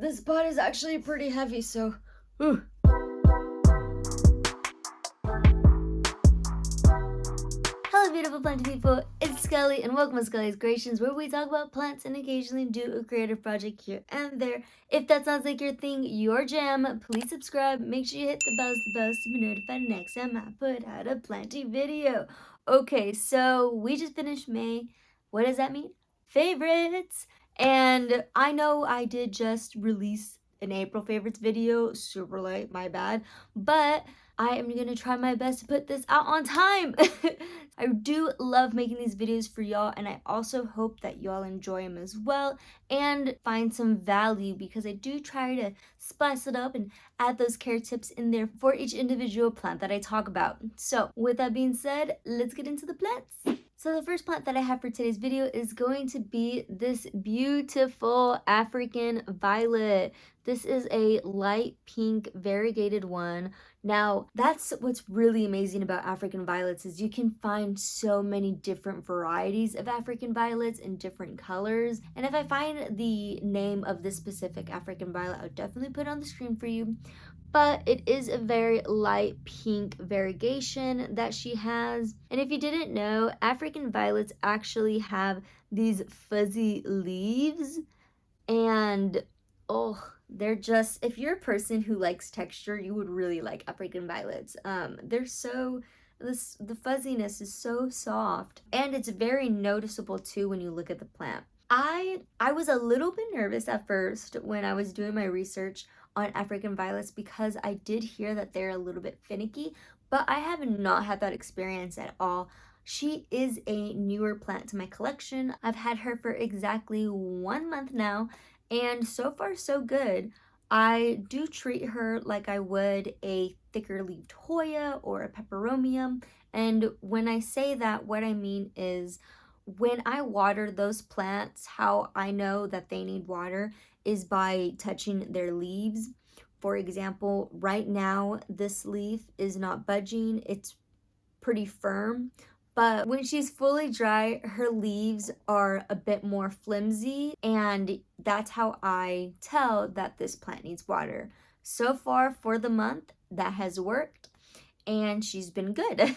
this pot is actually pretty heavy, so... Ooh. Hello beautiful plant people, it's Skully and welcome to Skully's Creations, where we talk about plants and occasionally do a creative project here and there. If that sounds like your thing, your jam, please subscribe. Make sure you hit the bells to be notified next time I put out a planty video. Okay, so we just finished May. What does that mean? Favorites! And I know I did just release an April favorites video, super late, my bad, but I am gonna try my best to put this out on time. I do love making these videos for y'all, and I also hope that y'all enjoy them as well and find some value, because I do try to spice it up and add those care tips in there for each individual plant that I talk about. So with that being said, let's get into the plants. So the first plant that I have for today's video is going to be this beautiful African violet. This is a light pink variegated one. Now, that's what's really amazing about African violets, is you can find so many different varieties of African violets in different colors. And if I find the name of this specific African violet, I'll definitely put it on the screen for you. But it is a very light pink variegation that she has. And if you didn't know, African violets actually have these fuzzy leaves, and oh, they're just, if you're a person who likes texture, you would really like African violets. They're so, the fuzziness is so soft, and it's very noticeable too when you look at the plant. I was a little bit nervous at first when I was doing my research on African violets, because I did hear that they're a little bit finicky, but I have not had that experience at all. She is a newer plant to my collection. I've had her for exactly 1 month now, and so far so good. I do treat her like I would a thicker leaved Hoya or a peperomium, and when I say that, what I mean is when I water those plants, how I know that they need water is by touching their leaves. For example, right now this leaf is not budging, it's pretty firm, but when she's fully dry, her leaves are a bit more flimsy, and that's how I tell that this plant needs water. So far for the month, that has worked, and she's been good.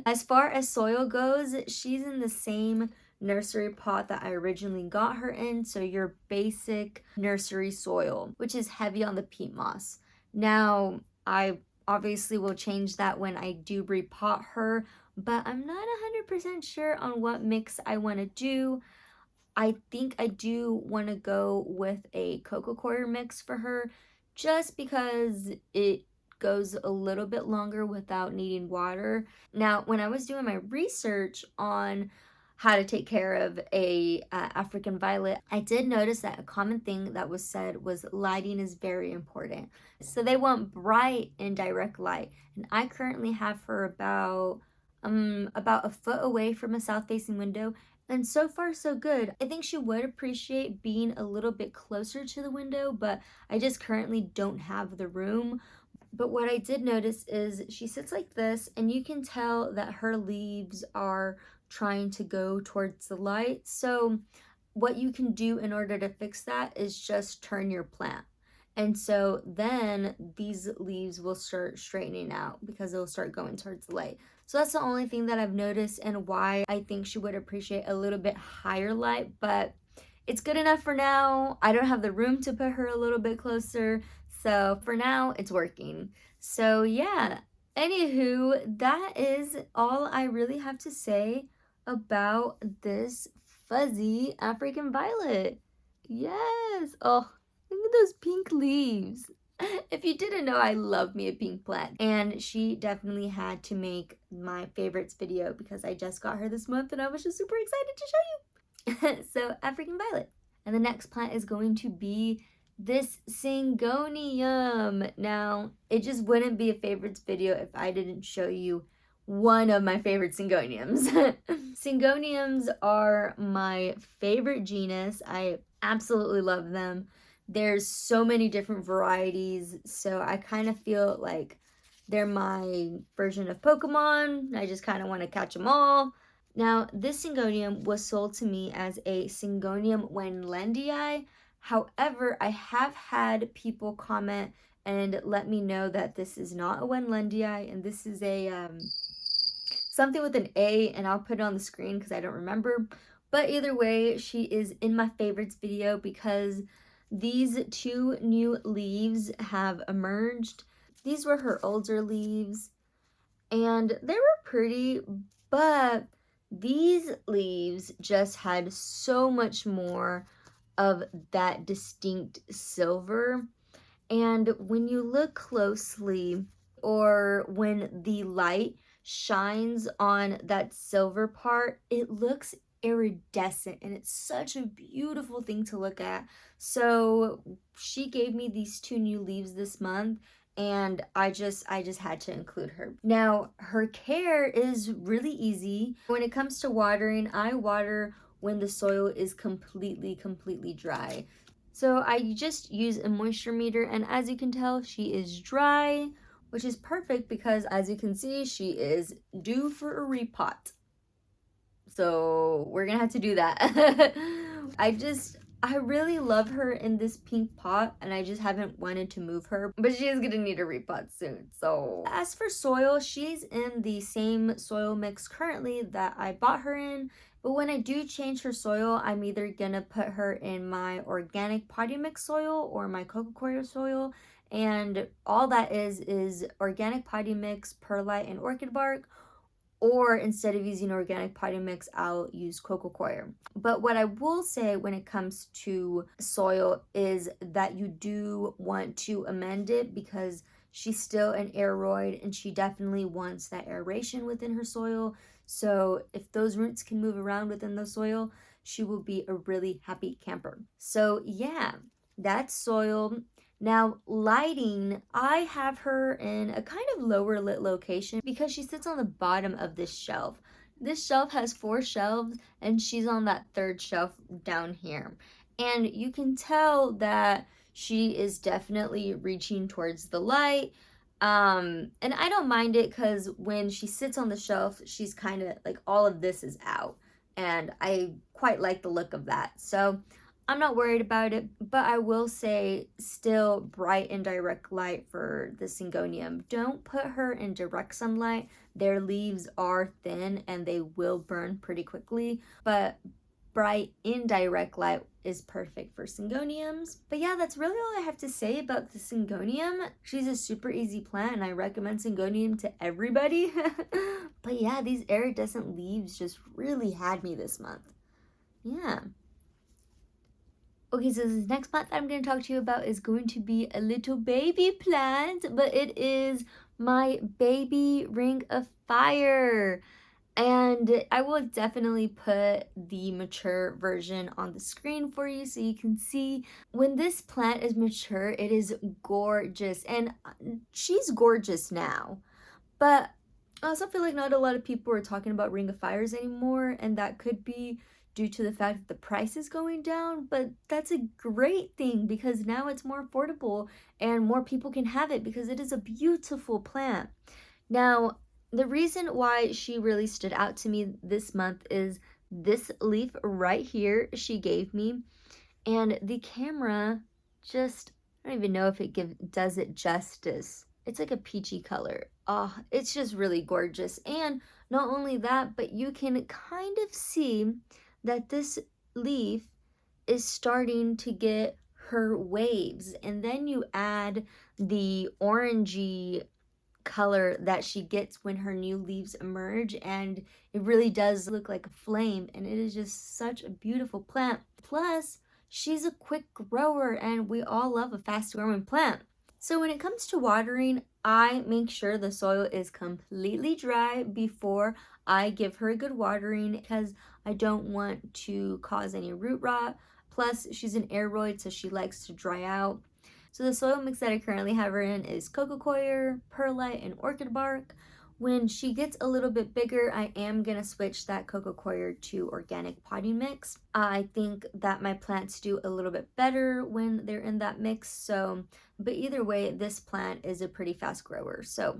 As far as soil goes, she's in the same nursery pot that I originally got her in, so your basic nursery soil, which is heavy on the peat moss. Now, I obviously will change that when I do repot her, but I'm not 100% sure on what mix I want to do. I think I do want to go with a cocoa coir mix for her, just because it goes a little bit longer without needing water. Now, when I was doing my research on how to take care of a African violet, I did notice that a common thing that was said was lighting is very important. So they want bright and direct light, and I currently have her about a foot away from a south facing window, and so far so good. I think she would appreciate being a little bit closer to the window, but I just currently don't have the room. But what I did notice is she sits like this, and you can tell that her leaves are trying to go towards the light. So what you can do in order to fix that is just turn your plant. And so then these leaves will start straightening out because they'll start going towards the light. So that's the only thing that I've noticed, and why I think she would appreciate a little bit higher light, but it's good enough for now. I don't have the room to put her a little bit closer, so for now it's working. So yeah, anywho, that is all I really have to say about this fuzzy African violet. Yes, oh, look at those pink leaves. If you didn't know, I love me a pink plant, and she definitely had to make my favorites video because I just got her this month and I was just super excited to show you. So African violet. And the next plant is going to be this syngonium. Now, it just wouldn't be a favorites video if I didn't show you one of my favorite syngoniums. Syngoniums are my favorite genus. I absolutely love them. There's so many different varieties, so I kind of feel like they're my version of Pokemon. I just kind of want to catch them all. Now, this syngonium was sold to me as a Syngonium Wendlandii. However, I have had people comment and let me know that this is not a Wenlundii, and this is a something with an A, and I'll put it on the screen because I don't remember. But either way, she is in my favorites video because these two new leaves have emerged. These were her older leaves, and they were pretty, but these leaves just had so much more of that distinct silver. And when you look closely, or when the light shines on that silver part, it looks iridescent, and it's such a beautiful thing to look at. So she gave me these two new leaves this month, and I just had to include her. Now, her care is really easy. When it comes to watering, I water when the soil is completely dry. So I just use a moisture meter, and as you can tell, she is dry, which is perfect because as you can see, she is due for a repot. So we're gonna have to do that. I really love her in this pink pot, and I just haven't wanted to move her, but she is gonna need a repot soon. So as for soil, she's in the same soil mix currently that I bought her in, but when I do change her soil, I'm either gonna put her in my organic potting mix soil or my coco coir soil, and all that is organic potting mix, perlite, and orchid bark, or instead of using organic potting mix, I'll use coco coir. But what I will say when it comes to soil is that you do want to amend it because she's still an aeroid, and she definitely wants that aeration within her soil. So if those roots can move around within the soil, she will be a really happy camper. So yeah, that's soil. Now, lighting, I have her in a kind of lower lit location because she sits on the bottom of this shelf. This shelf has 4 shelves, and she's on that 3rd shelf down here. And you can tell that she is definitely reaching towards the light. And I don't mind it because when she sits on the shelf, she's kind of like all of this is out. And I quite like the look of that. So I'm not worried about it, but I will say still bright and direct light for the Syngonium. Don't put her in direct sunlight. Their leaves are thin and they will burn pretty quickly, but bright indirect light is perfect for Syngoniums. But yeah, that's really all I have to say about the Syngonium. She's a super easy plant, and I recommend Syngonium to everybody. But yeah, these iridescent leaves just really had me this month. Yeah. Okay, so this next plant that I'm going to talk to you about is going to be a little baby plant, but it is my baby ring of fire. And I will definitely put the mature version on the screen for you so you can see. When this plant is mature, it is gorgeous, and she's gorgeous now. But I also feel like not a lot of people are talking about Ring of Fires anymore, and that could be due to the fact that the price is going down, but that's a great thing because now it's more affordable and more people can have it because it is a beautiful plant. Now, the reason why she really stood out to me this month is this leaf right here she gave me, and the camera just, I don't even know if it does it justice. It's like a peachy color. Oh, it's just really gorgeous. And not only that, but you can kind of see that this leaf is starting to get her waves. And then you add the orangey color that she gets when her new leaves emerge, and it really does look like a flame, and it is just such a beautiful plant. Plus, she's a quick grower, and we all love a fast growing plant. So when it comes to watering, I make sure the soil is completely dry before I give her a good watering because I don't want to cause any root rot. Plus, she's an aeroid, so she likes to dry out. So the soil mix that I currently have her in is coco coir, perlite, and orchid bark. When she gets a little bit bigger, I am going to switch that coco coir to organic potting mix. I think that my plants do a little bit better when they're in that mix. But either way, this plant is a pretty fast grower. So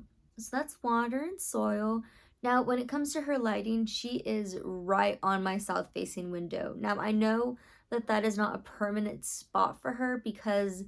that's water and soil. Now, when it comes to her lighting, she is right on my south facing window. Now, I know that that is not a permanent spot for her because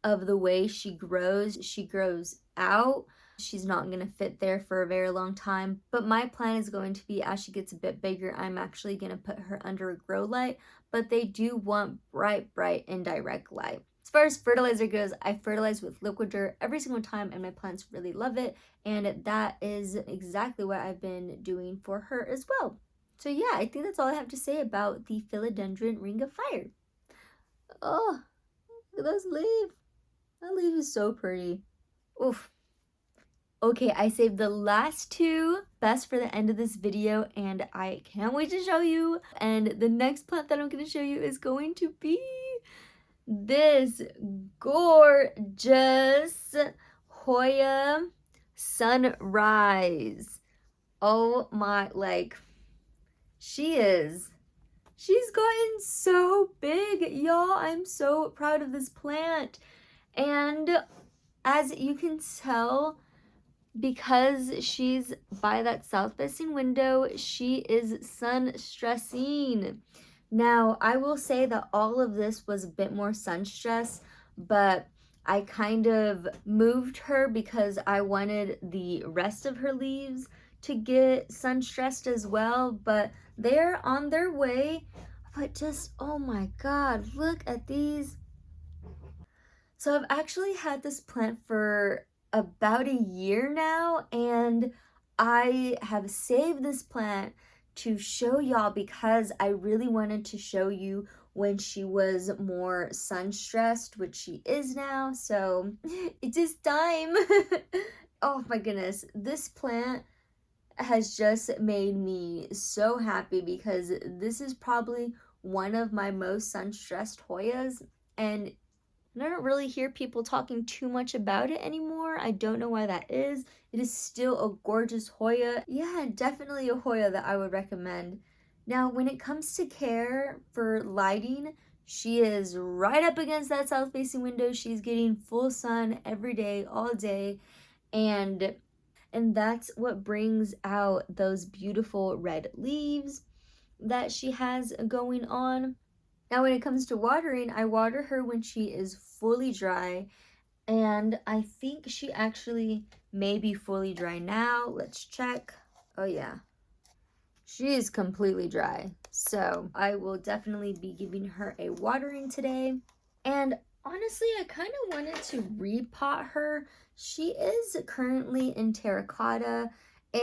of the way she grows. She grows out. She's not going to fit there for a very long time. But my plan is going to be, as she gets a bit bigger, I'm actually going to put her under a grow light. But they do want bright, bright, indirect light. As far as fertilizer goes, I fertilize with liquid dirt every single time, and my plants really love it. And that is exactly what I've been doing for her as well. So yeah, I think that's all I have to say about the philodendron ring of fire. Oh, look at those leaves. That leaf is so pretty. Oof. Okay, I saved the last two best for the end of this video, and I can't wait to show you. And the next plant that I'm going to show you is going to be this gorgeous Hoya Sunrise. Oh my, like, she's gotten so big, y'all. I'm so proud of this plant. And as you can tell, because she's by that south facing window, she is sun stressing. Now, I will say that all of this was a bit more sun stress, but I kind of moved her because I wanted the rest of her leaves to get sun stressed as well, but they're on their way. But just, oh my God, look at these. So I've actually had this plant for about a year now, and I have saved this plant to show y'all because I really wanted to show you when she was more sun stressed, which she is now. So it is time. Oh my goodness, this plant has just made me so happy because this is probably one of my most sun stressed Hoyas, and I don't really hear people talking too much about it anymore. I don't know why that is. It is still a gorgeous Hoya. Yeah, definitely a Hoya that I would recommend. Now, when it comes to care for lighting, she is right up against that south facing window. She's getting full sun every day, all day. And that's what brings out those beautiful red leaves that she has going on. Now, when it comes to watering, I water her when she is fully dry, and I think she actually may be fully dry now. Let's check. Oh yeah, she is completely dry. So I will definitely be giving her a watering today. And honestly, I kind of wanted to repot her. She is currently in terracotta,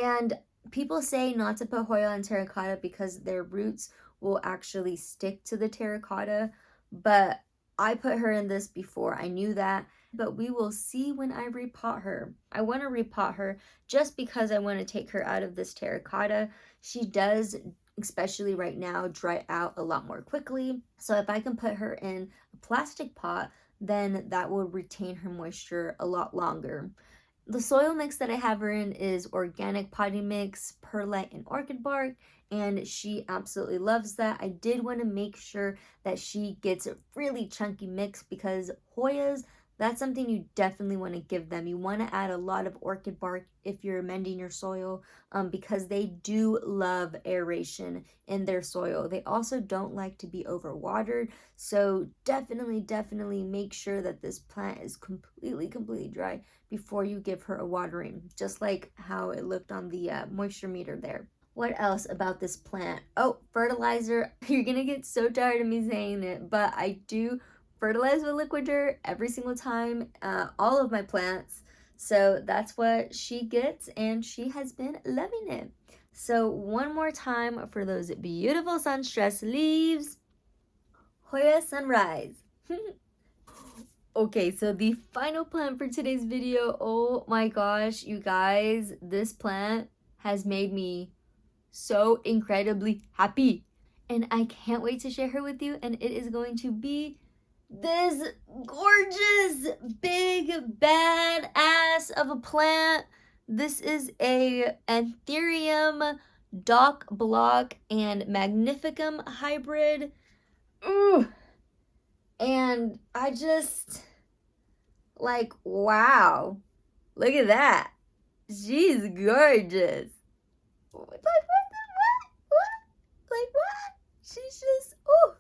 and people say not to put Hoya in terracotta because their roots will actually stick to the terracotta, but I put her in this before I knew that. But we will see when I repot her. I want to repot her just because I want to take her out of this terracotta. She does, especially right now, dry out a lot more quickly. So if I can put her in a plastic pot, then that will retain her moisture a lot longer. The soil mix that I have her in is organic potting mix, perlite, and orchid bark, and she absolutely loves that. I did want to make sure that she gets a really chunky mix because Hoyas, that's something you definitely want to give them. You want to add a lot of orchid bark if you're amending your soil, because they do love aeration in their soil. They also don't like to be overwatered, so definitely make sure that this plant is completely dry before you give her a watering, just like how it looked on the moisture meter there. What else about this plant? Oh, fertilizer. You're gonna get so tired of me saying it, but I do fertilize with liquid dirt every single time, all of my plants. So that's what she gets, and she has been loving it. So one more time for those beautiful sun stressed leaves. Hoya Sunrise. Okay, so the final plant for today's video. Oh my gosh, you guys, this plant has made me so incredibly happy. And I can't wait to share her with you, and it is going to be this gorgeous, big, bad ass of a plant. This is a Anthurium Dock Block and Magnificum hybrid. Ooh. And I just, like, wow. Look at that. She's gorgeous. Like, what? Like, what? She's just, ooh.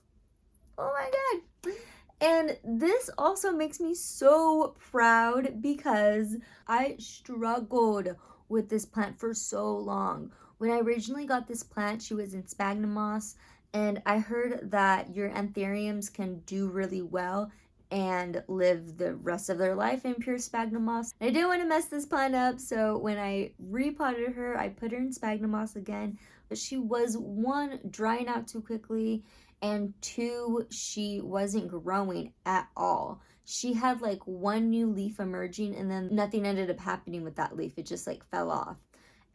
Oh my god. And this also makes me so proud because I struggled with this plant for so long. When I originally got this plant, she was in sphagnum moss, and I heard that your anthuriums can do really well and live the rest of their life in pure sphagnum moss. I didn't want to mess this plant up, so when I repotted her, I put her in sphagnum moss again, but she was one, drying out too quickly, and two, she wasn't growing at all. She had like one new leaf emerging, and then nothing ended up happening with that leaf. It just like fell off.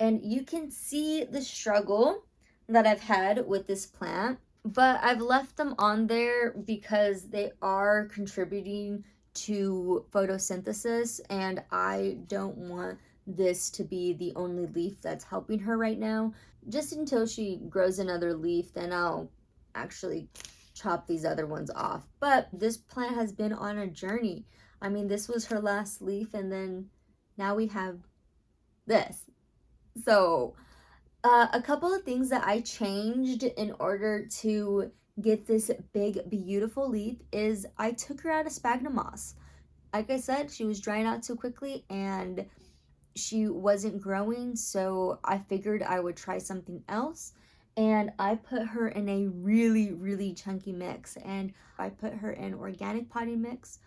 And you can see the struggle that I've had with this plant, but I've left them on there because they are contributing to photosynthesis, and I don't want this to be the only leaf that's helping her right now. Just until she grows another leaf, then I'll actually chop these other ones off. But this plant has been on a journey. I mean, this was her last leaf, and then now we have this. So a couple of things that I changed in order to get this big beautiful leaf is I took her out of sphagnum moss. Like I said, she was drying out too quickly and she wasn't growing, so I figured I would try something else. And I put her in a really chunky mix, and I put her in organic potting mix,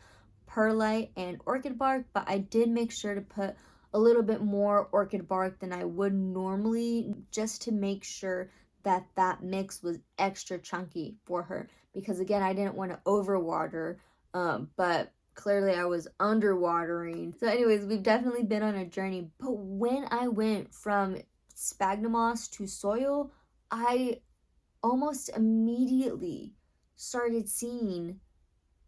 perlite, and orchid bark, but I did make sure to put a little bit more orchid bark than I would normally, just to make sure that that mix was extra chunky for her, because again, I didn't want to overwater, but clearly I was underwatering. So anyways, we've definitely been on a journey. But when I went from sphagnum moss to soil, I almost immediately started seeing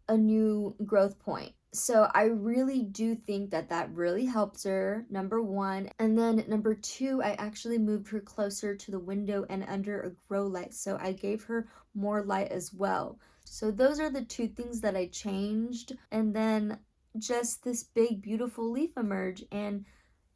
a new growth point. So I really do think that that really helped her, number one. And then number two, I actually moved her closer to the window and under a grow light. So I gave her more light as well. So those are the two things that I changed. And then just this big, beautiful leaf emerged. And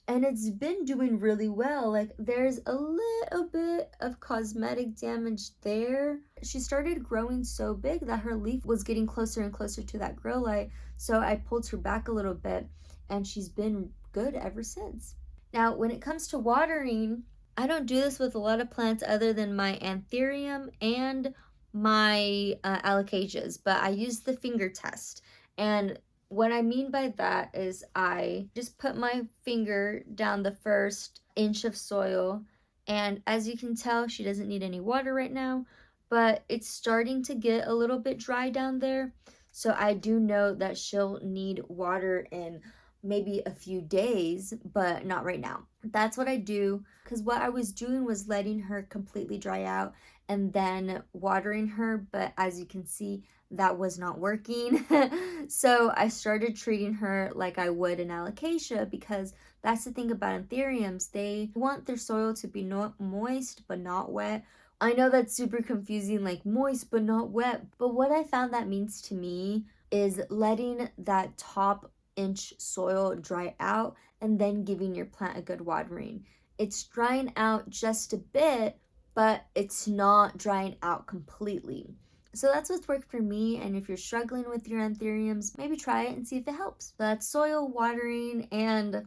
it's been doing really well. Like, there's a little bit of cosmetic damage there. She started growing so big that her leaf was getting closer and closer to that grow light, so I pulled her back a little bit, and she's been good ever since. Now, when it comes to watering, I don't do this with a lot of plants other than my anthurium and my alocasias, but I use the finger test. And what I mean by that is I just put my finger down the first inch of soil, and as you can tell, she doesn't need any water right now, but it's starting to get a little bit dry down there. So I do know that she'll need water in maybe a few days, but not right now. That's what I do, because what I was doing was letting her completely dry out and then watering her, but as you can see, that was not working. So I started treating her like I would an alocasia, because that's the thing about anthuriums. They want their soil to be not moist but not wet. I know that's super confusing, like moist but not wet, but what I found that means to me is letting that top inch soil dry out and then giving your plant a good watering. It's drying out just a bit, but it's not drying out completely. So that's what's worked for me, and if you're struggling with your anthuriums, maybe try it and see if it helps. So that's soil, watering, and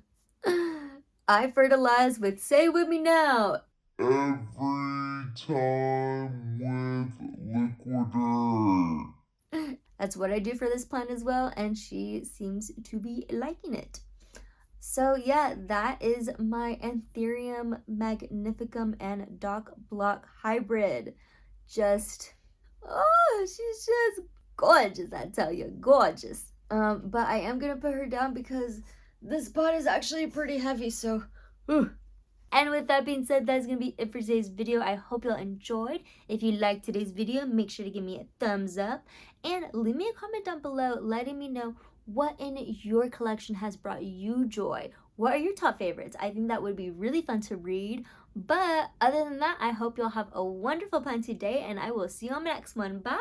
I fertilize with, say with me now, every time with liquid earth. That's what I do for this plant as well, and she seems to be liking it. So yeah, that is my Anthurium magnificum and Doc Block hybrid. Just, oh, she's just gorgeous, I tell you, gorgeous. But I am gonna put her down because this pot is actually pretty heavy, so, whew. And with that being said, that's going to be it for today's video. I hope y'all enjoyed. If you liked today's video, make sure to give me a thumbs up. And leave me a comment down below letting me know what in your collection has brought you joy. What are your top favorites? I think that would be really fun to read. But other than that, I hope y'all have a wonderful planting day, and I will see you on the next one. Bye!